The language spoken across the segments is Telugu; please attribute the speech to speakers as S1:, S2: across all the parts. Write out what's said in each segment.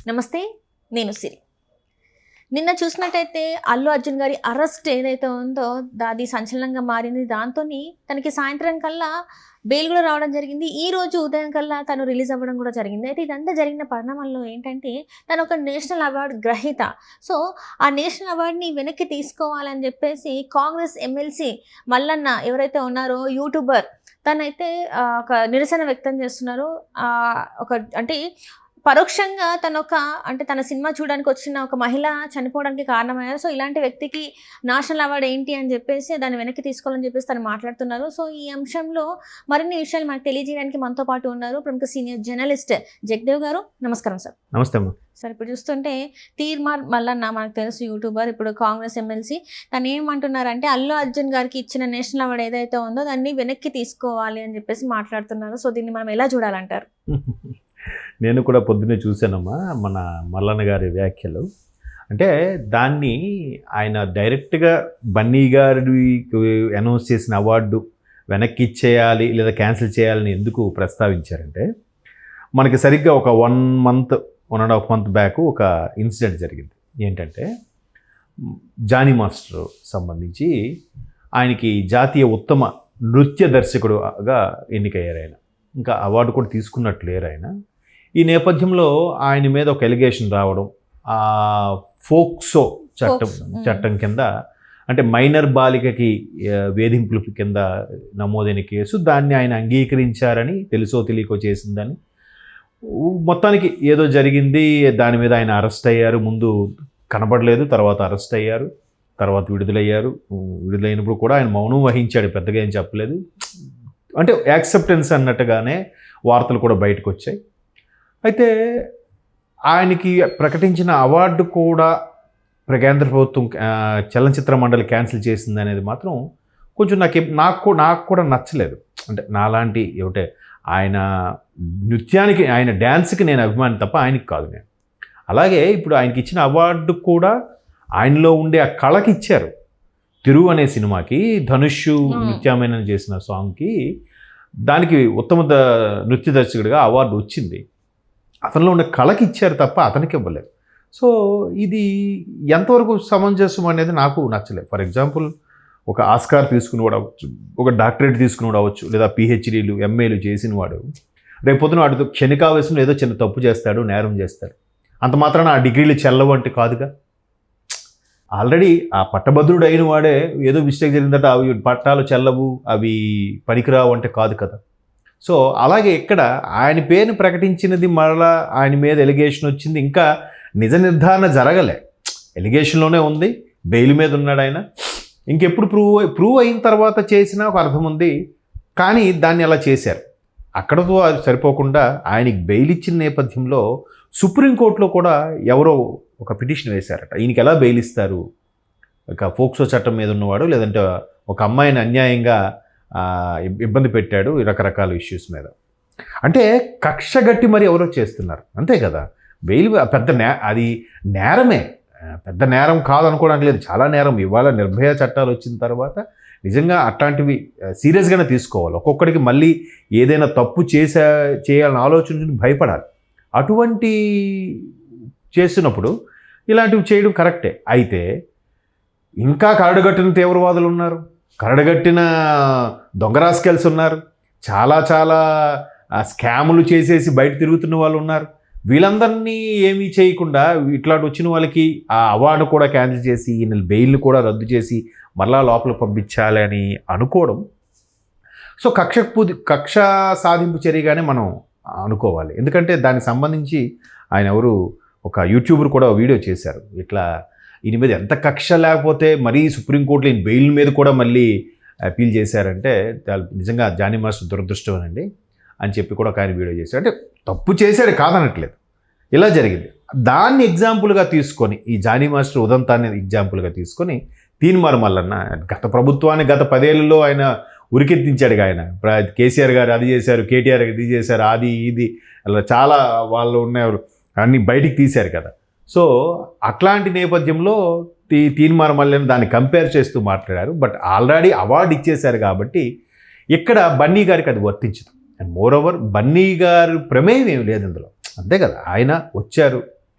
S1: నమస్తే, నేను సిరి. నిన్న చూసినట్టయితే అల్లు అర్జున్ గారి అరెస్ట్ ఏదైతే ఉందో అది సంచలనంగా మారింది. దాంతోని తనకి సాయంత్రం కల్లా బెయిల్ కూడా రావడం జరిగింది. ఈ రోజు ఉదయం కల్లా తను రిలీజ్ అవ్వడం కూడా జరిగింది. అయితే ఇదంతా జరిగిన పరిణామంలో ఏంటంటే తను ఒక నేషనల్ అవార్డు గ్రహీత. సో ఆ నేషనల్ అవార్డుని వెనక్కి తీసుకోవాలని చెప్పేసి కాంగ్రెస్ ఎమ్మెల్సీ మల్లన్న ఎవరైతే ఉన్నారో యూట్యూబర్ తనైతే ఒక నిరసన వ్యక్తం చేస్తున్నారు. ఒక అంటే పరోక్షంగా తన సినిమా చూడడానికి వచ్చిన ఒక మహిళ చనిపోవడానికి కారణమయ్యారు. సో ఇలాంటి వ్యక్తికి నేషనల్ అవార్డు ఏంటి అని చెప్పేసి దాన్ని వెనక్కి తీసుకోవాలని చెప్పేసి తను మాట్లాడుతున్నారు. సో ఈ అంశంలో మరిన్ని విషయాలు మనకు తెలియజేయడానికి మనతో పాటు ఉన్నారు ప్రముఖ సీనియర్ జర్నలిస్ట్ జగదేవ్ గారు. నమస్కారం సార్.
S2: నమస్తే అమ్మా.
S1: సార్, ఇప్పుడు చూస్తుంటే తీర్మార్ మల్లన్న మనకు తెలుసు, యూట్యూబర్, ఇప్పుడు కాంగ్రెస్ ఎమ్మెల్సీ. తను ఏమంటున్నారంటే అల్లు అర్జున్ గారికి ఇచ్చిన నేషనల్ అవార్డు ఏదైతే ఉందో దాన్ని వెనక్కి తీసుకోవాలి అని చెప్పేసి మాట్లాడుతున్నారు. సో దీన్ని మనం ఎలా చూడాలంటారు?
S2: నేను కూడా పొద్దున్నే చూశానమ్మా మన మల్లన్న గారి వ్యాఖ్యలు. అంటే దాన్ని ఆయన డైరెక్ట్గా బన్నీ గారి అనౌన్స్ చేసిన అవార్డు వెనక్కి ఇచ్చేయాలి లేదా క్యాన్సిల్ చేయాలని ఎందుకు ప్రస్తావించారంటే, మనకి సరిగ్గా ఒక 1.5 మంత్ బ్యాక్ ఒక ఇన్సిడెంట్ జరిగింది. ఏంటంటే జానీ మాస్టర్ సంబంధించి ఆయనకి జాతీయ ఉత్తమ నృత్య దర్శకుడుగా ఎన్నికయ్యారు. ఆయన ఇంకా అవార్డు కూడా తీసుకున్నట్లు లేరు ఆయన. ఈ నేపథ్యంలో ఆయన మీద ఒక ఎలిగేషన్ రావడం, ఫోక్సో చట్టం కింద, అంటే మైనర్ బాలికకి వేధింపుల కింద నమోదైన కేసు, దాన్ని ఆయన అంగీకరించారని తెలుసో తెలియకో చేసిందని, మొత్తానికి ఏదో జరిగింది. దాని మీద ఆయన అరెస్ట్ అయ్యారు. ముందు కనబడలేదు, తర్వాత అరెస్ట్ అయ్యారు, తర్వాత విడుదలయ్యారు. విడుదలైనప్పుడు కూడా ఆయన మౌనం వహించాడు, పెద్దగా ఏం చెప్పలేదు. అంటే యాక్సెప్టెన్స్ అన్నట్టుగానే వార్తలు కూడా బయటకు వచ్చాయి. అయితే ఆయనకి ప్రకటించిన అవార్డు కూడా కేంద్ర ప్రభుత్వం చలనచిత్ర మండలి క్యాన్సిల్ చేసింది అనేది మాత్రం కొంచెం నాకు కూడా నచ్చలేదు. అంటే నాలాంటి ఏమిటే ఆయన నృత్యానికి, ఆయన డ్యాన్స్కి నేను అభిమాని తప్ప ఆయనకి కాదు నేను. అలాగే ఇప్పుడు ఆయనకి ఇచ్చిన అవార్డు కూడా ఆయనలో ఉండే ఆ కళకి ఇచ్చారు. తిరుగు అనే సినిమాకి ధనుష్ నృత్యమైన చేసిన సాంగ్కి దానికి ఉత్తమ నృత్య దర్శకుడిగా అవార్డు వచ్చింది. అతనిలో ఉన్న కళకి ఇచ్చారు తప్ప అతనికి ఇవ్వలేదు. సో ఇది ఎంతవరకు సమంజసం అనేది నాకు నచ్చలేదు. ఫర్ ఎగ్జాంపుల్, ఒక ఆస్కార్ తీసుకునేవాడు అవ్వచ్చు, ఒక డాక్టరేట్ తీసుకునేవాడు అవ్వచ్చు, లేదా పిహెచ్డీలు ఎంఏలు చేసిన వాడు రేపొద్దున వాడితో క్షణికావేశంలో ఏదో చిన్న తప్పు చేస్తాడు, నేరం చేస్తాడు. అంత మాత్రాన ఆ డిగ్రీలు చెల్లవు అంటే కాదుగా. ఆల్రెడీ ఆ పట్టభద్రుడు అయిన వాడే ఏదో మిస్టేక్ జరిగిందట, అవి పట్టాలు చెల్లవు, అవి పనికిరావు అంటే కాదు కదా. సో అలాగే ఇక్కడ ఆయన పేరుని ప్రకటించినది మరలా ఆయన మీద ఎలిగేషన్ వచ్చింది. ఇంకా నిజ నిర్ధారణ జరగలే, ఎలిగేషన్లోనే ఉంది, బెయిల్ మీద ఉన్నాడు ఆయన. ఇంకెప్పుడు ప్రూవ్ అయిన తర్వాత చేసినా ఒక అర్థం ఉంది. కానీ దాన్ని అలా చేశారు. అక్కడతో అది సరిపోకుండా ఆయనకి బెయిల్ ఇచ్చిన నేపథ్యంలో సుప్రీంకోర్టులో కూడా ఎవరో ఒక పిటిషన్ వేశారట. ఈయనకి ఎలా బెయిల్ ఇస్తారు, ఒక ఫోక్సో చట్టం మీద ఉన్నవాడు, లేదంటే ఒక అమ్మాయిని అన్యాయంగా ఇబ్బంది పెట్టాడు, రకరకాల ఇష్యూస్ మీద. అంటే కక్ష గట్టి మరి ఎవరో చేస్తున్నారు, అంతే కదా. బెయిల్ అది నేరమే, పెద్ద నేరం కాదనుకోవడానికి లేదు, చాలా నేరం. ఇవాళ నిర్భయ చట్టాలు వచ్చిన తర్వాత నిజంగా అట్లాంటివి సీరియస్గానే తీసుకోవాలి. ఒక్కొక్కడికి మళ్ళీ ఏదైనా తప్పు చేయాలని ఆలోచన భయపడాలి. అటువంటి చేస్తున్నప్పుడు ఇలాంటివి చేయడం కరెక్టే. అయితే ఇంకా కరడుగట్టిన తీవ్రవాదులు ఉన్నారు, కరడుగట్టిన దొంగ రాస్కెల్స్ ఉన్నారు, చాలా స్కాములు చేసేసి బయట తిరుగుతున్న వాళ్ళు ఉన్నారు. వీళ్ళందరినీ ఏమీ చేయకుండా ఇట్లాంటి వచ్చిన వాళ్ళకి ఆ అవార్డు కూడా క్యాన్సిల్ చేసి, ఈయన బెయిల్ కూడా రద్దు చేసి మరలా లోపలికి పంపించాలి అని అనుకోవడం, సో కక్ష సాధింపు చర్యగానే మనం అనుకోవాలి. ఎందుకంటే దానికి సంబంధించి ఆయన ఒక యూట్యూబర్ కూడా వీడియో చేశారు. ఇట్లా ఈయన మీద ఎంత కక్ష లేకపోతే మరీ సుప్రీంకోర్టులో ఈయన బెయిల్ మీద కూడా మళ్ళీ అపీల్ చేశారంటే నిజంగా జానీ మాస్టర్ దురదృష్టం అండి అని చెప్పి కూడా ఒక ఆయన వీడియో చేశారు. అంటే తప్పు చేశాడు కాదనట్లేదు, ఇలా జరిగింది. దాన్ని ఎగ్జాంపుల్గా తీసుకొని, ఈ జానీ మాస్టర్ ఉదంతాన్ని ఎగ్జాంపుల్గా తీసుకొని తీన్మార్ మల్లన్న గత ప్రభుత్వాన్ని గత 10 ఏళ్లలో ఆయన ఉరికెత్తించాడుగా. ఆయన కేసీఆర్ గారు అది చేశారు, కేటీఆర్ ఇది చేశారు, అది ఇది అలా చాలా వాళ్ళు ఉన్నవారు అన్నీ బయటికి తీశారు కదా. సో అట్లాంటి నేపథ్యంలో తీన్మార్ మల్లన్న దాన్ని కంపేర్ చేస్తూ మాట్లాడారు. బట్ ఆల్రెడీ అవార్డు ఇచ్చేశారు కాబట్టి ఇక్కడ బన్నీ గారికి అది వర్తించదు. అండ్ మోర్ ఓవర్ బన్నీ గారు ప్రమేయం ఏమి లేదు ఇందులో, అంతే కదా. ఆయన వచ్చారు,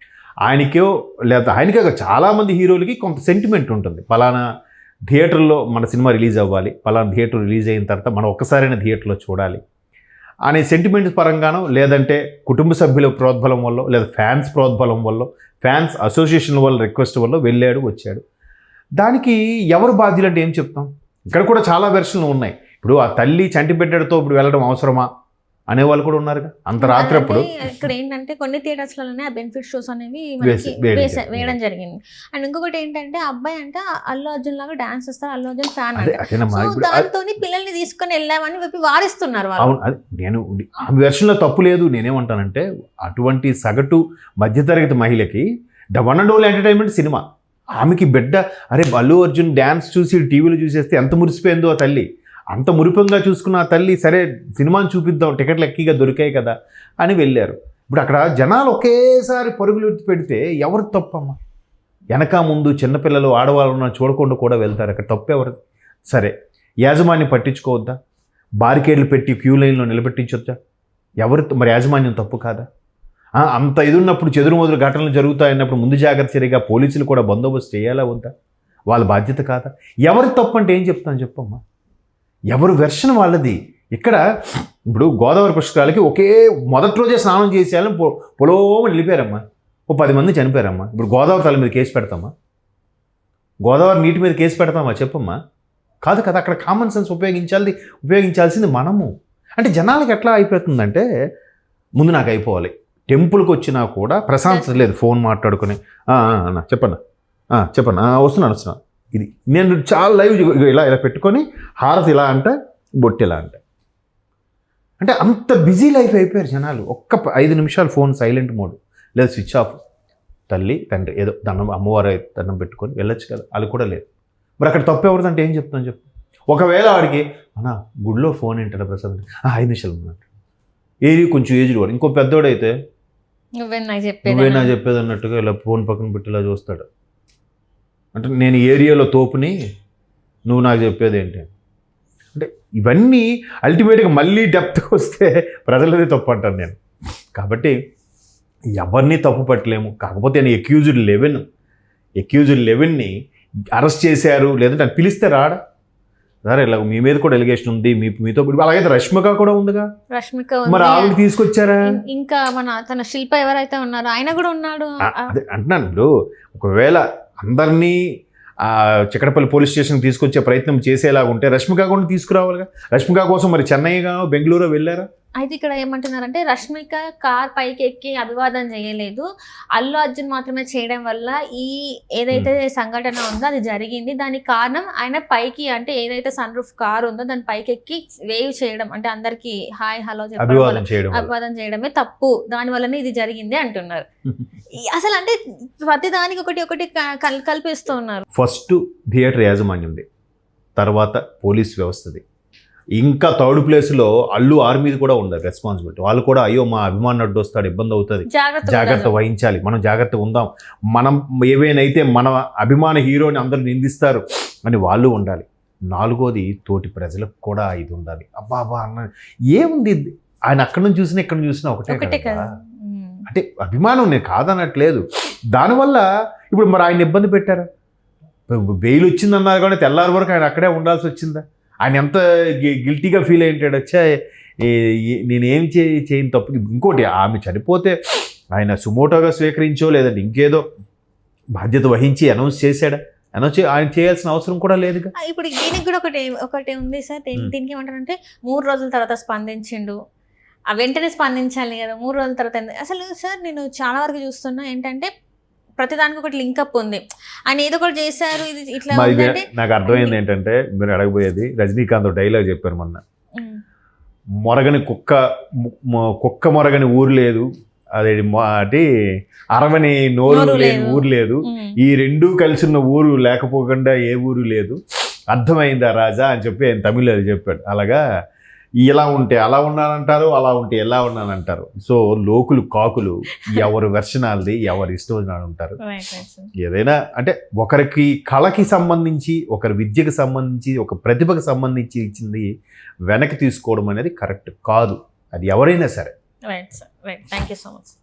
S2: ఆయనకో లేదా ఆయనకే చాలామంది హీరోలకి కొంత సెంటిమెంట్ ఉంటుంది. పలానా థియేటర్లో మన సినిమా రిలీజ్ అవ్వాలి, పలానా థియేటర్ రిలీజ్ అయిన తర్వాత మనం ఒక్కసారైనా థియేటర్లో చూడాలి అనే సెంటిమెంట్ పరంగానో, లేదంటే కుటుంబ సభ్యుల ప్రోద్బలం వల్ల, లేదా ఫ్యాన్స్ ప్రోద్బలం వల్ల, ఫ్యాన్స్ అసోసియేషన్ వల్ల రిక్వెస్ట్ వల్ల వెళ్ళాడు వచ్చాడు. దానికి ఎవరు బాధ్యులు అంటే ఏం చెప్తాం? ఇక్కడ కూడా చాలా వెర్షన్లు ఉన్నాయి. ఇప్పుడు ఆ తల్లి చంటి బిడ్డతో ఇప్పుడు వెళ్ళడం అవసరమా అనేవాళ్ళు కూడా ఉన్నారుగా. అంత రాత్రి అప్పుడు
S1: ఇక్కడ ఏంటంటే కొన్ని థియేటర్స్లోనే ఆ బెనిఫిట్ షోస్ అనేవి వేయడం జరిగింది. అండ్ ఇంకొకటి ఏంటంటే అబ్బాయి అంటే అల్లు అర్జున్ లాగా డాన్స్ చేస్తారు, అల్లు అర్జున్ ఫ్యాన్ దాంతో పిల్లల్ని తీసుకొని వెళ్ళామని చెప్పి వారిస్తున్నారు వాళ్ళు.
S2: అవును, అది నేను ఆ వెర్షన్లో తప్పు లేదు. నేనేమంటానంటే అటువంటి సగటు మధ్యతరగతి మహిళకి the one and only entertainment cinema. ఆమెకి బిడ్డ అరే అల్లు అర్జున్ డ్యాన్స్ చూసి టీవీలో చూసేస్తే ఎంత మురిసిపోయిందో ఆ తల్లి. అంత మురిపంగా చూసుకున్న ఆ తల్లి సరే సినిమాని చూపిద్దాం, టికెట్లు ఎక్కిగా దొరికాయి కదా అని వెళ్ళారు. ఇప్పుడు అక్కడ జనాలు ఒకేసారి పరుగులు పెడితే ఎవరు తప్పమ్మా? వెనక ముందు చిన్నపిల్లలు ఆడవాళ్ళను చూడకుండా కూడా వెళ్తారు. అక్కడ తప్పు ఎవరు? సరే యాజమాన్యం పట్టించుకోవద్దా? బారికేడ్లు పెట్టి క్యూ లైన్లో నిలబెట్టించొద్దా? ఎవరు మరి యాజమాన్యం తప్పు కాదా? అంత ఇది ఉన్నప్పుడు చెదురు మొదలు ఘటనలు జరుగుతాయన్నప్పుడు ముందు జాగ్రత్త చర్యగా పోలీసులు కూడా బందోబస్తు చేయాలా వద్దా? వాళ్ళ బాధ్యత కాదా? ఎవరు తప్పు అంటే ఏం చెప్తాను చెప్పమ్మా? ఎవరు వెర్షన్ వాళ్ళది. ఇక్కడ ఇప్పుడు గోదావరి పుష్కరాలకి ఒకే మొదటి రోజే స్నానం చేసేయాలని పొలోమని వెళ్ళిపోయారమ్మా. 10 మంది చనిపోయారమ్మా. ఇప్పుడు గోదావరి తల మీద కేసు పెడతామా? గోదావరి నీటి మీద కేసు పెడతామా చెప్పమ్మా? కాదు కదా. అక్కడ కామన్ సెన్స్ ఉపయోగించాల్సింది మనము. అంటే జనాలకి ఎట్లా అయిపోతుందంటే ముందు నాకు అయిపోవాలి, టెంపుల్కి వచ్చినా కూడా ప్రశాంతత లేదు. ఫోన్ మాట్లాడుకొని అన్న చెప్పన్నా వస్తున్నాను. ఇది నేను చాలా లైవ్ ఇలా పెట్టుకొని హారతి ఇలా అంటే బొట్టు ఇలా అంటే అంత బిజీ లైఫ్ అయిపోయారు జనాలు. ఒక్క 5 నిమిషాలు ఫోన్ సైలెంట్ మోడ్ లేదా స్విచ్ ఆఫ్. తల్లి తండ్రి ఏదో దండం అమ్మవారు దండం పెట్టుకొని వెళ్ళొచ్చు కదా, అది కూడా లేదు. మరి అక్కడ తప్పు ఎవరిదంటే ఏం చెప్తాను చెప్పు? ఒకవేళ వాడికి అన్నా గుడిలో ఫోన్ ఏంటారా ప్రసాద్ 5 నిమిషాలు ఉన్నట్టు ఏది కొంచెం ఏజ్డ్ వాడు, ఇంకో పెద్దోడైతే నువ్వే నా చెప్పేది అన్నట్టుగా ఇలా ఫోన్ పక్కన పెట్టి ఇలా చూస్తాడు. అంటే నేను ఏరియాలో తోపుని నువ్వు నాకు చెప్పేది ఏంటి అంటే ఇవన్నీ అల్టిమేట్గా మళ్ళీ డెప్త్కి వస్తే ప్రజలదే తప్పు అంటాను నేను. కాబట్టి ఎవరిని తప్పు పట్టలేము. కాకపోతే నేను అక్యూజ్డ్ 11ని అరెస్ట్ చేశారు, లేదంటే అది పిలిస్తే రాడా? సరే ఇలా మీ మీద కూడా ఎలిగేషన్ ఉంది, మీతో అలాగైతే రష్మిక కూడా ఉందిగా, మరి ఆవిడ తీసుకొచ్చారా?
S1: ఇంకా తన శిల్ప ఎవరైతే ఉన్నారో ఆయన కూడా ఉన్నాడు.
S2: అదే అంటున్నాను. ఇప్పుడు ఒకవేళ అందరినీ చిక్కడపల్లి పోలీస్ స్టేషన్కి తీసుకొచ్చే ప్రయత్నం చేసేలాగా ఉంటే రష్మిక కూడా తీసుకురావాలిగా. రష్మిక కోసం మరి చెన్నైగా బెంగళూరు వెళ్ళారా?
S1: అయితే ఇక్కడ ఏమంటున్నారంటే రష్మిక కార్ పైకి ఎక్కి అభివాదం చేయలేదు, అల్లు అర్జున్ మాత్రమే చేయడం వల్ల ఈ ఏదైతే సంఘటన ఉందో అది జరిగింది. దానికి కారణం ఆయన పైకి అంటే ఏదైతే సన్ రూఫ్ కార్ ఉందో దాని పైకి ఎక్కి వేవ్ చేయడం, అంటే అందరికి హాయ్ హలో అభివాదం చేయడమే తప్పు, దాని వల్లనే ఇది జరిగింది అంటున్నారు. అసలు అంటే ప్రతి దానికి ఒకటి కల్పిస్తూ ఉన్నారు.
S2: ఫస్ట్ థియేటర్ యాజమాన్యంది, తర్వాత పోలీస్ వ్యవస్థది, ఇంకా థర్డ్ ప్లేస్లో అల్లు ఆర్మీది కూడా ఉండదు రెస్పాన్సిబిలిటీ. వాళ్ళు కూడా అయ్యో మా అభిమాని అడ్డు వస్తాడు, ఇబ్బంది అవుతుంది, జాగ్రత్త వహించాలి, మనం జాగ్రత్తగా ఉందాం, మనం ఏవైనైతే మన అభిమాన హీరోని అందరూ నిందిస్తారు అని వాళ్ళు ఉండాలి. 4వది తోటి ప్రజలకు కూడా ఇది ఉండాలి. అబ్బా అన్న ఏముంది, ఆయన అక్కడి నుంచి చూసినా ఇక్కడ చూసినా ఒకటే కదా. అంటే అభిమానం నేను కాదనట్లేదు. దానివల్ల ఇప్పుడు మరి ఆయన ఇబ్బంది పెట్టారా? బెయిల్ వచ్చిందన్నారు కానీ తెల్లారి వరకు ఆయన అక్కడే ఉండాల్సి వచ్చిందా? ఆయన ఎంత గిల్టీగా ఫీల్ అయ్యాడు, వచ్చా నేనేం చేయని తప్పు. ఇంకోటి ఆమె చనిపోతే ఆయన సుమోటోగా స్వీకరించో లేదంటే ఇంకేదో బాధ్యత వహించి అనౌన్స్ చేశాడా? ఆయన చేయాల్సిన అవసరం కూడా లేదుగా.
S1: ఇప్పుడు దీనికి కూడా ఒకటి ఉంది సార్. దీనికి ఏమంటారంటే 3 రోజుల తర్వాత స్పందించిండు, వెంటనే స్పందించాలి కదా, 3 రోజుల తర్వాత. అసలు సార్ నేను చాలా వరకు చూస్తున్నా ఏంటంటే ప్రతిదానికి ఒకటి లింకప్ ఉంది. ఆయన ఏదో ఒకటి చేశారు, ఇది ఇట్లా.
S2: నాకు అర్థమైంది ఏంటంటే మీరు అడగబోయేది, రజనీకాంత్ డైలాగ్ చెప్పారు మొన్న, మొరగని కుక్క మొరగని ఊరు లేదు, అదే అరవని నోరు లేని ఊరు లేదు, ఈ రెండూ కలిసి ఉన్న ఊరు లేకపోకుండా ఏ ఊరు లేదు, అర్థమైందా రాజా అని చెప్పి ఆయన తమిళ్ అది చెప్పాడు. అలాగా ఇలా ఉంటే అలా ఉన్నానంటారు, అలా ఉంటే ఎలా ఉన్నానంటారు. సో లోకులు కాకులు, ఎవరు వెర్షనాలది ఎవరు ఇష్టం వచ్చినాడు ఉంటారు. ఏదైనా అంటే ఒకరికి కళకి సంబంధించి, ఒకరి విద్యకు సంబంధించి, ఒక ప్రతిభకు సంబంధించి ఇచ్చింది వెనక్కి తీసుకోవడం అనేది కరెక్ట్ కాదు, అది ఎవరైనా సరే.
S1: Right sir, right. Thank you so much.